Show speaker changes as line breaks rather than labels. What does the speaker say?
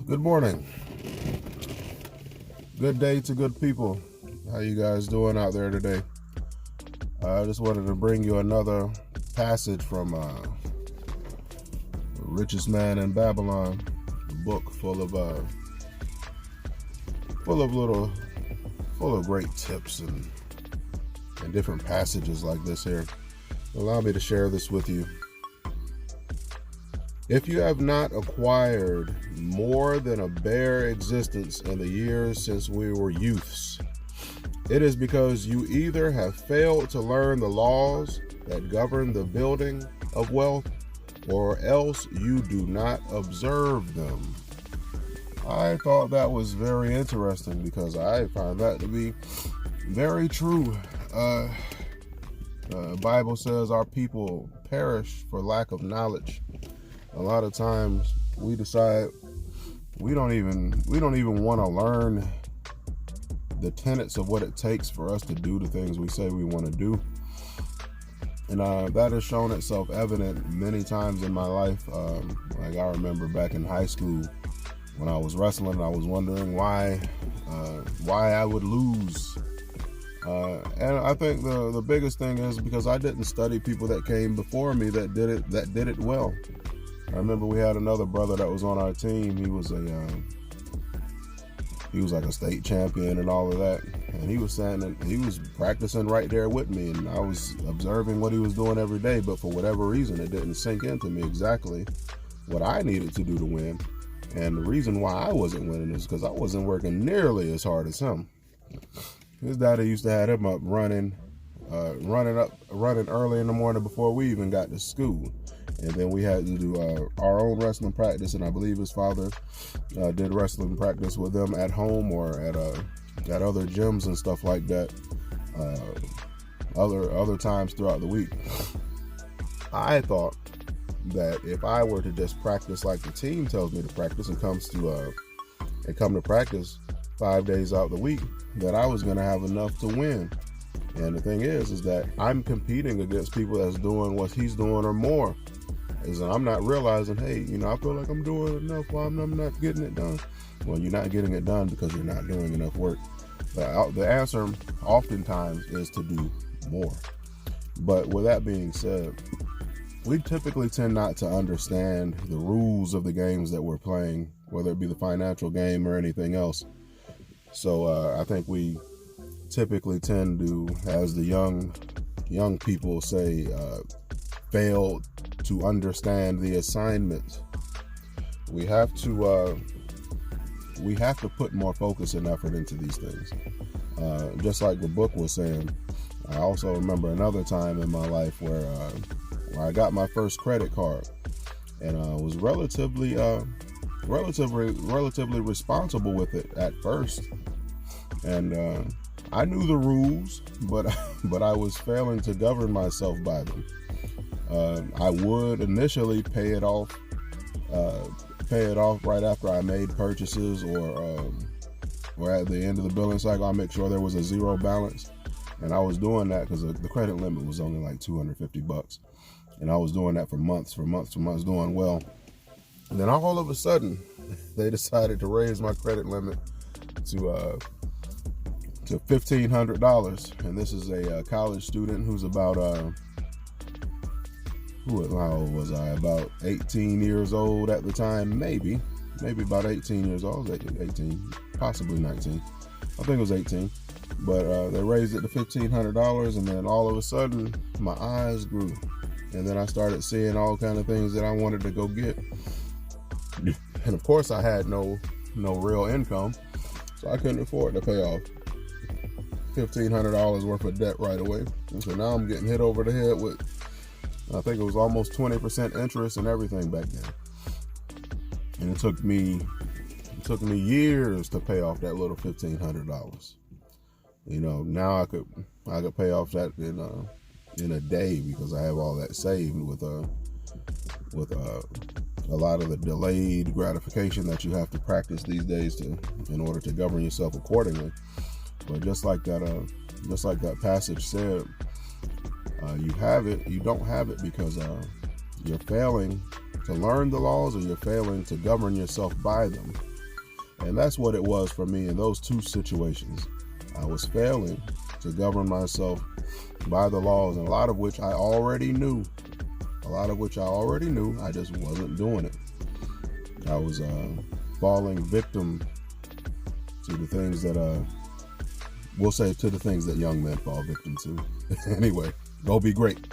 Good morning. Good day to good people. How you guys doing out there today? I just wanted to bring you another passage from The Richest Man in Babylon, a book full of great tips and different passages like this here. Allow me to share this with you. If you have not acquired more than a bare existence in the years since we were youths, it is because you either have failed to learn the laws that govern the building of wealth, or else you do not observe them. I thought that was very interesting because I find that to be very true. The Bible says our people perish for lack of knowledge. A lot of times we decide we don't even want to learn the tenets of what it takes for us to do the things we say we want to do. And that has shown itself evident many times in my life. Like I remember back in high school when I was wrestling, I was wondering why I would lose. And I think the biggest thing is because I didn't study people that came before me that did it well. I remember we had another brother that was on our team. He was like a state champion and all of that. And he was saying that he was practicing right there with me, and I was observing what he was doing every day. But for whatever reason, it didn't sink into me exactly what I needed to do to win. And the reason why I wasn't winning is because I wasn't working nearly as hard as him. His daddy used to have him up running early in the morning before we even got to school. And then we had to do our own wrestling practice, and I believe his father did wrestling practice with them at home or at other gyms and stuff like that. Other times throughout the week. I thought that if I were to just practice like the team tells me to practice and come to practice 5 days out the week, that I was going to have enough to win. And the thing is that I'm competing against people that's doing what he's doing or more. Is I'm not realizing, hey, I feel like I'm doing enough while I'm not getting it done. Well, you're not getting it done because you're not doing enough work. The answer oftentimes is to do more. But with that being said, we typically tend not to understand the rules of the games that we're playing, whether it be the financial game or anything else. So I think we typically tend to, as the young people say, fail to understand the assignment. We have to put more focus and effort into these things. Just like the book was saying, I also remember another time in my life where I got my first credit card, and I was relatively responsible with it at first, and I knew the rules, but I was failing to govern myself by them. I would initially pay it off right after I made purchases, or at the end of the billing cycle. I make sure there was a zero balance, and I was doing that because the credit limit was only like $250, and I was doing that for months, doing well. And then all of a sudden, they decided to raise my credit limit to $1,500, and this is a college student who's about how old was I? About 18 years old at the time, maybe about 18 years old. I was 18, possibly 19. I think it was 18. But they raised it to $1,500, and then all of a sudden, my eyes grew, and then I started seeing all kind of things that I wanted to go get. And of course, I had no real income, so I couldn't afford to pay off $1,500 worth of debt right away. And so now I'm getting hit over the head with, I think it was almost 20% interest and everything back then. And it took me years to pay off that little $1,500. Now I could pay off that in a day because I have all that saved with a lot of the delayed gratification that you have to practice these days in order to govern yourself accordingly. But just like that passage said, you don't have it because you're failing to learn the laws, or you're failing to govern yourself by them. And that's what it was for me in those two situations. I was failing to govern myself by the laws, and a lot of which I already knew. I just wasn't doing it. I was falling victim to the things that we'll say to the things that young men fall victim to. Anyway, go be great.